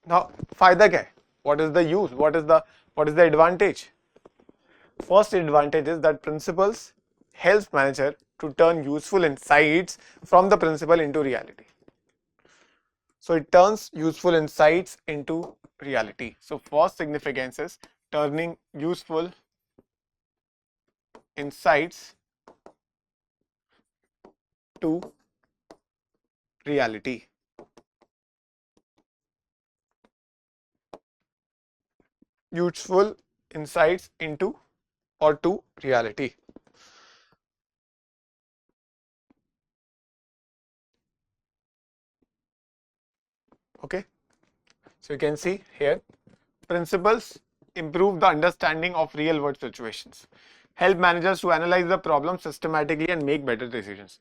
Now, फायदा क्या है? What is the use? What is the advantage? First advantage is that principles helps manager to turn useful insights from the principle into reality. So it turns useful insights into reality. So first significance is turning useful insights to reality. Useful insights into or to reality. Okay, so you can see here principles improve the understanding of real world situations, help managers to analyze the problem systematically and make better decisions.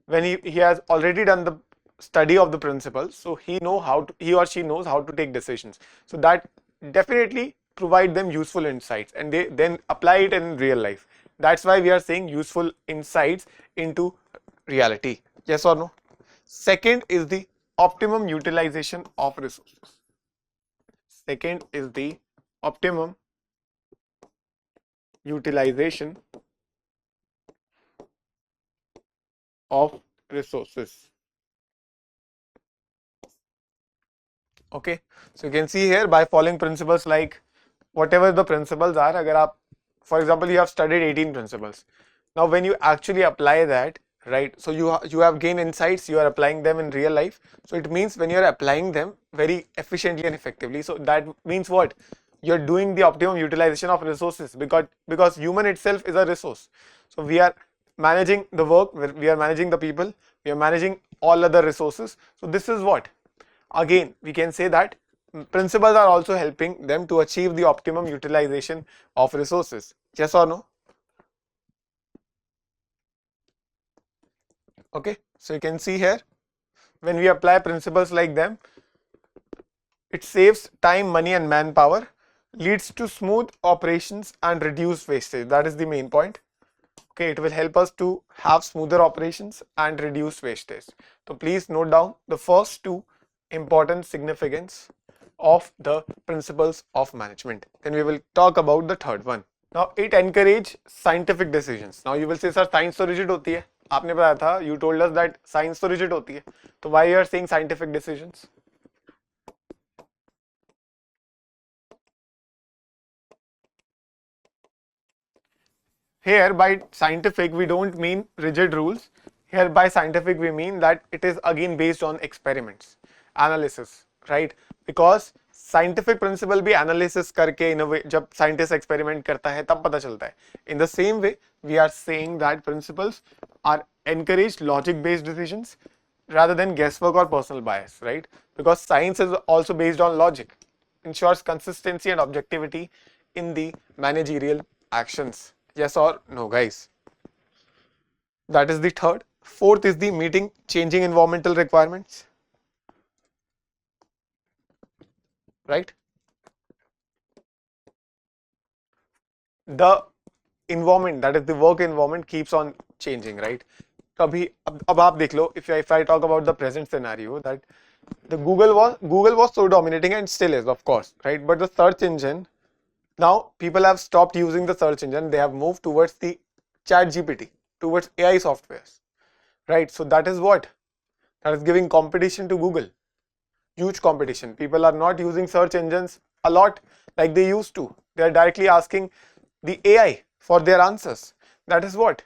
When he has already done the study of the principles, so he or she knows how to take decisions. So that definitely provide them useful insights and they then apply it in real life. That's why we are saying useful insights into reality. Yes or no? Second is the optimum utilization of resources. Second is the optimum utilization of resources. Okay, so you can see here by following principles like whatever the principles are, agar aap, for example, you have studied 18 principles. Now when you actually apply that, right, so you have gained insights, you are applying them in real life. So it means when you are applying them very efficiently and effectively, so that means what? You're doing the optimum utilization of resources because human itself is a resource. So we are managing the work, we are managing the people, we are managing all other resources. So this is what? Again, we can say that principles are also helping them to achieve the optimum utilization of resources. Yes or no? Okay, so you can see here when we apply principles like them, it saves time, money and manpower, leads to smooth operations and reduce wastage. That is the main point. Okay, it will help us to have smoother operations and reduce wastage. So please note down the first two important significance of the principles of management. Then we will talk about the third one. Now it encourage scientific decisions. Now you will say, sir, science तो rigid होती है. आपने बताया था, you told us that science तो rigid होती है. तो why you are saying scientific decisions? Here by scientific we don't mean rigid rules. Here by scientific we mean that it is again based on experiments, analysis, right? Because scientific principle भी analysis करके in a way जब scientist experiment करता है तब पता चलता है. In the same way we are saying that principles are encouraged logic based decisions rather than guesswork or personal bias, right? Because science is also based on logic, ensures consistency and objectivity in the managerial actions. Yes or no, guys? That is the third. Fourth is the meeting changing environmental requirements, right? The environment, that is the work environment, keeps on changing, right? कभी अब आप देख लो, if I talk about the present scenario, that the Google was so dominating and still is, of course, right? But the search engine, now people have stopped using the search engine, they have moved towards the chat GPT, towards AI softwares, right? So that is what? That is giving competition to Google, huge competition. People are not using search engines a lot like they used to. They are directly asking the AI for their answers. That is what?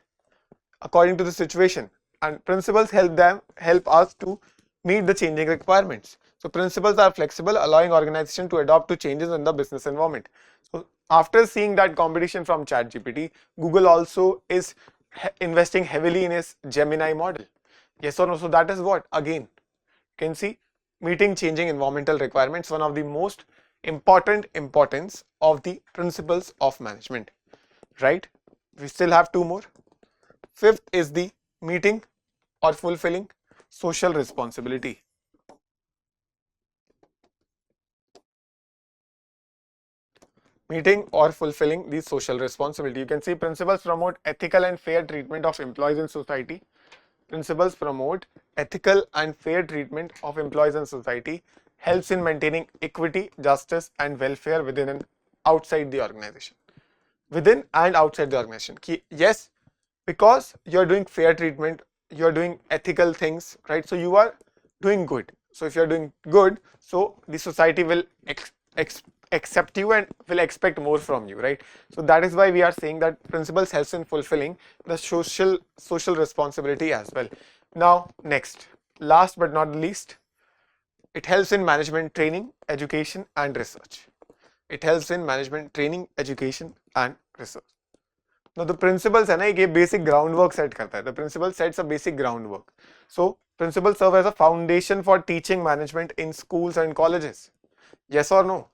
According to the situation, and principles help us to meet the changing requirements. So principles are flexible, allowing organization to adapt to changes in the business environment. So after seeing that competition from ChatGPT, Google also is investing heavily in its Gemini model. Yes or no? So that is what? Again, you can see meeting changing environmental requirements, one of the most important importance of the principles of management, right? We still have two more. Fifth is the meeting or fulfilling social responsibility. Meeting or fulfilling the social responsibility. You can see principles promote ethical and fair treatment of employees in society. Principles promote ethical and fair treatment of employees in society, helps in maintaining equity, justice, and welfare within and outside the organization. Within and outside the organization. Yes, because you're doing fair treatment, you're doing ethical things, right? So you are doing good. So if you're doing good, so the society will accept you and will expect more from you, right? So that is why we are saying that principles helps in fulfilling the social responsibility as well. Now next, last but not least, it helps in management training, education and research. It helps in management training, education and research. Now the principles है ना, ये basic groundwork set करता है. The principle sets a basic groundwork. So principles serve as a foundation for teaching management in schools and colleges. Yes or no?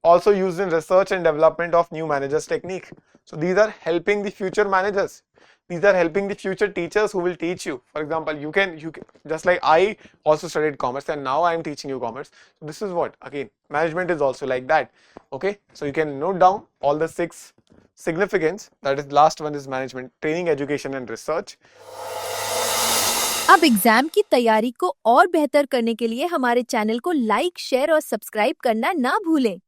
Also used in research and development of new managers technique. So these are helping the future managers. These are helping the future teachers who will teach you. For example, you can just like I also studied commerce and now I am teaching you commerce. So this is what, again, management is also like that. Okay, so you can note down all the 6 significance. That is, last one is management training, education and research. अब exam की तैयारी को और बेहतर करने के लिए हमारे चैनल को लाइक, शेयर और सब्सक्राइब करना ना भूलें।